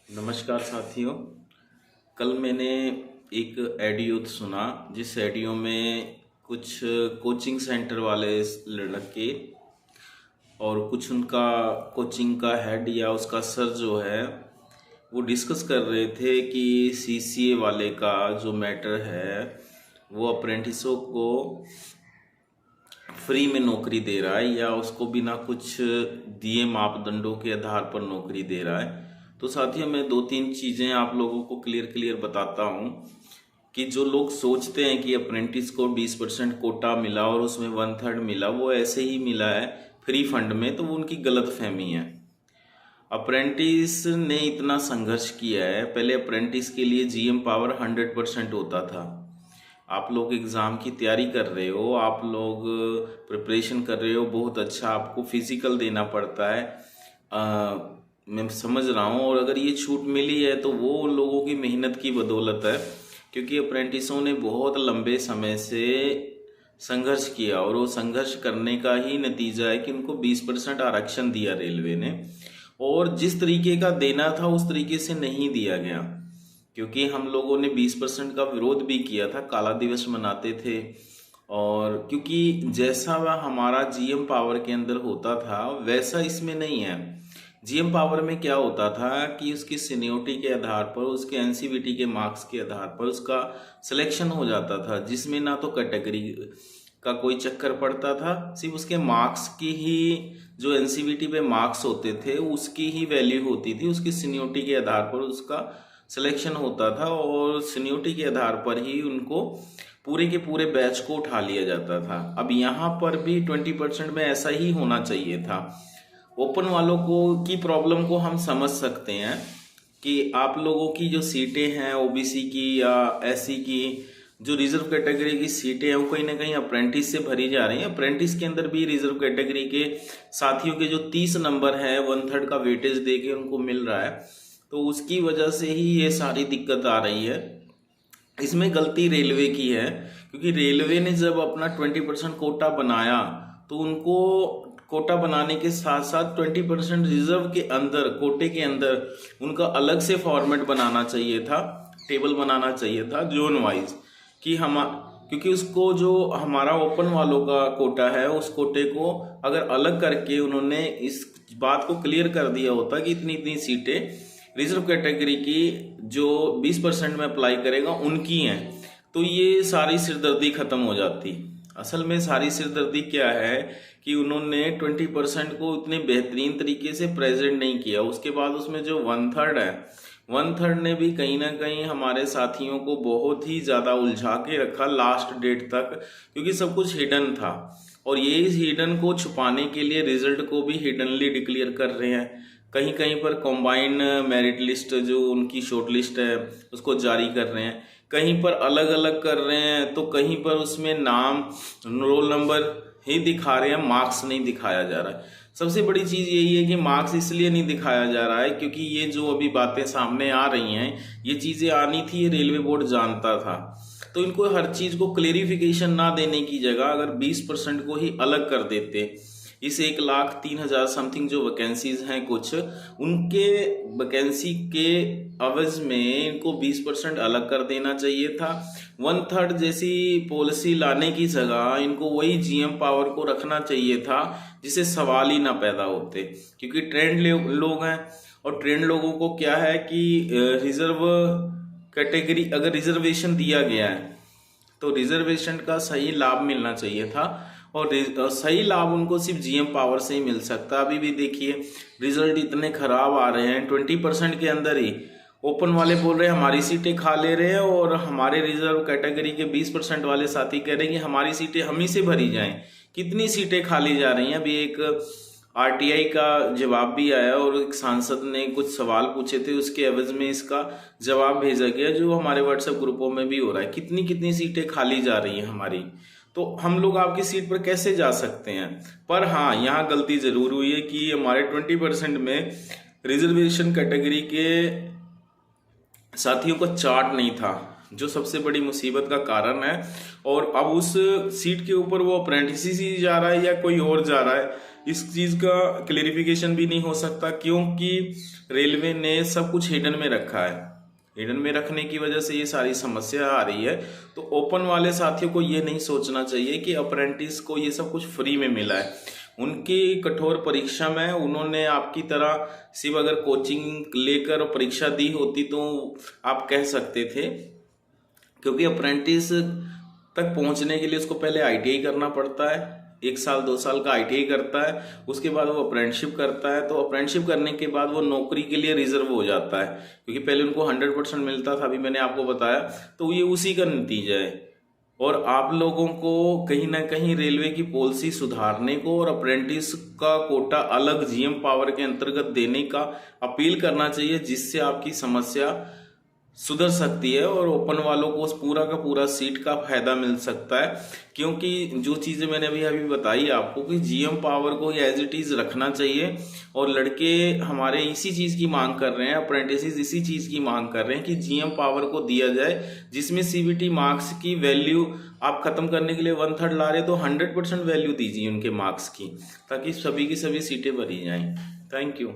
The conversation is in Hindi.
नमस्कार साथियों। कल मैंने एक ऑडियो सुना जिस ऑडियो में कुछ कोचिंग सेंटर वाले लड़के और कुछ उनका कोचिंग का हेड या उसका सर जो है वो डिस्कस कर रहे थे कि सीसीए वाले का जो मैटर है वो अप्रेंटिसों को फ्री में नौकरी दे रहा है या उसको बिना कुछ दिए मापदंडों के आधार पर नौकरी दे रहा है। तो साथियों, मैं दो तीन चीज़ें आप लोगों को क्लियर बताता हूँ कि जो लोग सोचते हैं कि अप्रेंटिस को 20% कोटा मिला और उसमें 1/3 मिला, वो ऐसे ही मिला है फ्री फंड में, तो वो उनकी गलत फहमी है। अप्रेंटिस ने इतना संघर्ष किया है। पहले अप्रेंटिस के लिए जीएम पावर 100% होता था। आप लोग एग्ज़ाम की तैयारी कर रहे हो, आप लोग प्रिपरेशन कर रहे हो, बहुत अच्छा, आपको फिजिकल देना पड़ता है। मैं समझ रहा हूँ, और अगर ये छूट मिली है तो वो उन लोगों की मेहनत की बदौलत है, क्योंकि अप्रेंटिसों ने बहुत लंबे समय से संघर्ष किया और वो संघर्ष करने का ही नतीजा है कि उनको 20% आरक्षण दिया रेलवे ने, और जिस तरीके का देना था उस तरीके से नहीं दिया गया। क्योंकि हम लोगों ने 20% का विरोध भी किया था, काला दिवस मनाते थे, और क्योंकि जैसा वह हमारा जीएम पावर के अंदर होता था वैसा इसमें नहीं है। जीएम पावर में क्या होता था कि उसकी सीनियोरिटी के आधार पर, उसके एनसीवीटी के मार्क्स के आधार पर उसका सिलेक्शन हो जाता था, जिसमें ना तो कैटेगरी का कोई चक्कर पड़ता था, सिर्फ उसके मार्क्स की ही, जो एनसीवीटी पे मार्क्स होते थे उसकी ही वैल्यू होती थी, उसकी सीनियोरिटी के आधार पर उसका सिलेक्शन होता था, और सीनियोरिटी के आधार पर ही उनको पूरे के पूरे बैच को उठा लिया जाता था। अब यहाँ पर भी 20% में ऐसा ही होना चाहिए था। ओपन वालों को की प्रॉब्लम को हम समझ सकते हैं कि आप लोगों की जो सीटें हैं ओबीसी की या एससी की, जो रिजर्व कैटेगरी की सीटें हैं वो कहीं ना कहीं अप्रेंटिस से भरी जा रही हैं। अप्रेंटिस के अंदर भी रिजर्व कैटेगरी के साथियों के जो 30 नंबर है 1/3 का वेटेज दे के उनको मिल रहा है, तो उसकी वजह से ही ये सारी दिक्कत आ रही है। इसमें गलती रेलवे की है, क्योंकि रेलवे ने जब अपना 20% कोटा बनाया तो उनको कोटा बनाने के साथ साथ 20% रिजर्व के अंदर, कोटे के अंदर उनका अलग से फॉर्मेट बनाना चाहिए था, टेबल बनाना चाहिए था जोन वाइज, कि हम, क्योंकि उसको जो हमारा ओपन वालों का कोटा है उस कोटे को अगर अलग करके उन्होंने इस बात को क्लियर कर दिया होता कि इतनी इतनी सीटें रिजर्व कैटेगरी की जो 20% में अप्लाई करेगा उनकी हैं, तो ये सारी सिरदर्दी खत्म हो जाती। असल में सारी सिरदर्दी क्या है कि उन्होंने 20% को इतने बेहतरीन तरीके से प्रेजेंट नहीं किया। उसके बाद उसमें जो 1/3 है, 1/3 ने भी कहीं ना कहीं हमारे साथियों को बहुत ही ज़्यादा उलझा के रखा लास्ट डेट तक, क्योंकि सब कुछ हिडन था, और ये इस हिडन को छुपाने के लिए रिजल्ट को भी हिडनली डिक्लेयर कर रहे हैं। कहीं कहीं पर कॉम्बाइन मेरिट लिस्ट जो उनकी शॉर्ट लिस्ट है उसको जारी कर रहे हैं, कहीं पर अलग अलग कर रहे हैं, तो कहीं पर उसमें नाम, रोल नंबर ही दिखा रहे हैं, मार्क्स नहीं दिखाया जा रहा है। सबसे बड़ी चीज़ यही है कि मार्क्स इसलिए नहीं दिखाया जा रहा है क्योंकि ये जो अभी बातें सामने आ रही हैं, ये चीज़ें आनी थी, ये रेलवे बोर्ड जानता था, तो इनको हर चीज़ को क्लेरिफिकेशन ना देने की जगह अगर 20% को ही अलग कर देते, इस 1,03,000 समथिंग जो वैकेंसीज हैं कुछ, उनके वैकेंसी के अवज में इनको 20% अलग कर देना चाहिए था। 1/3 जैसी पॉलिसी लाने की जगह इनको वही जीएम पावर को रखना चाहिए था, जिससे सवाल ही ना पैदा होते, क्योंकि ट्रेंड लोग हैं, और ट्रेंड लोगों को क्या है कि रिजर्व कैटेगरी अगर रिजर्वेशन दिया गया है तो रिजर्वेशन का सही लाभ मिलना चाहिए था, और सही लाभ उनको सिर्फ जीएम पावर से ही मिल सकता। अभी भी देखिए रिजल्ट इतने खराब आ रहे हैं, 20% के अंदर ही ओपन वाले बोल रहे हैं हमारी सीटें खा ले रहे हैं, और हमारे रिजर्व कैटेगरी के 20% वाले साथी कह रहे हैं कि हमारी सीटें हम ही से भरी जाएं। कितनी सीटें खाली जा रही हैं? अभी एक आरटीआई का जवाब भी आया, और एक सांसद ने कुछ सवाल पूछे थे, उसके एवज में इसका जवाब भेजा गया, जो हमारे व्हाट्सएप ग्रुपों में भी हो रहा है। कितनी कितनी सीटें खाली जा रही हैं हमारी, तो हम लोग आपकी सीट पर कैसे जा सकते हैं? पर हाँ, यहाँ गलती जरूर हुई है कि हमारे 20% में रिजर्वेशन कैटेगरी के साथियों का चार्ट नहीं था, जो सबसे बड़ी मुसीबत का कारण है। और अब उस सीट के ऊपर वो अप्रेंटिस ही जा रहा है या कोई और जा रहा है, इस चीज का क्लेरिफिकेशन भी नहीं हो सकता, क्योंकि रेलवे ने सब कुछ हिडन में रखा है। हिडन में रखने की वजह से ये सारी समस्या आ रही है। तो ओपन वाले साथियों को ये नहीं सोचना चाहिए कि अप्रेंटिस को ये सब कुछ फ्री में मिला है। उनकी कठोर परीक्षा में उन्होंने आपकी तरह सिर्फ अगर कोचिंग लेकर परीक्षा दी होती तो आप कह सकते थे, क्योंकि अप्रेंटिस तक पहुंचने के लिए उसको पहले आईटीआई करना पड़ता है। 1 साल 2 साल का आईटीआई करता है, उसके बाद वो अप्रेंटिसशिप करता है। तो अप्रेंटिसशिप करने के बाद वो नौकरी के लिए रिजर्व हो जाता है, क्योंकि पहले उनको 100% मिलता था, अभी मैंने आपको बताया। तो ये उसी का नतीजा है। और आप लोगों को कहीं ना कहीं रेलवे की पॉलिसी सुधारने को और अप्रेंटिस का कोटा अलग जीएम पावर के अंतर्गत देने का अपील करना चाहिए, जिससे आपकी समस्या सुधर सकती है और ओपन वालों को उस पूरा का पूरा सीट का फायदा मिल सकता है। क्योंकि जो चीजें मैंने अभी बताई आपको कि जीएम पावर को एज इट इज रखना चाहिए, और लड़के हमारे इसी चीज की मांग कर रहे हैं, अप्रेंटिस इसी चीज की मांग कर रहे हैं कि जीएम पावर को दिया जाए, जिसमें सीबीटी मार्क्स की वैल्यू आप खत्म करने के लिए 1/3 ला रहे तो 100% वैल्यू दीजिए उनके मार्क्स की, ताकि सभी की सभी सीटें भरी जाएं। Thank you.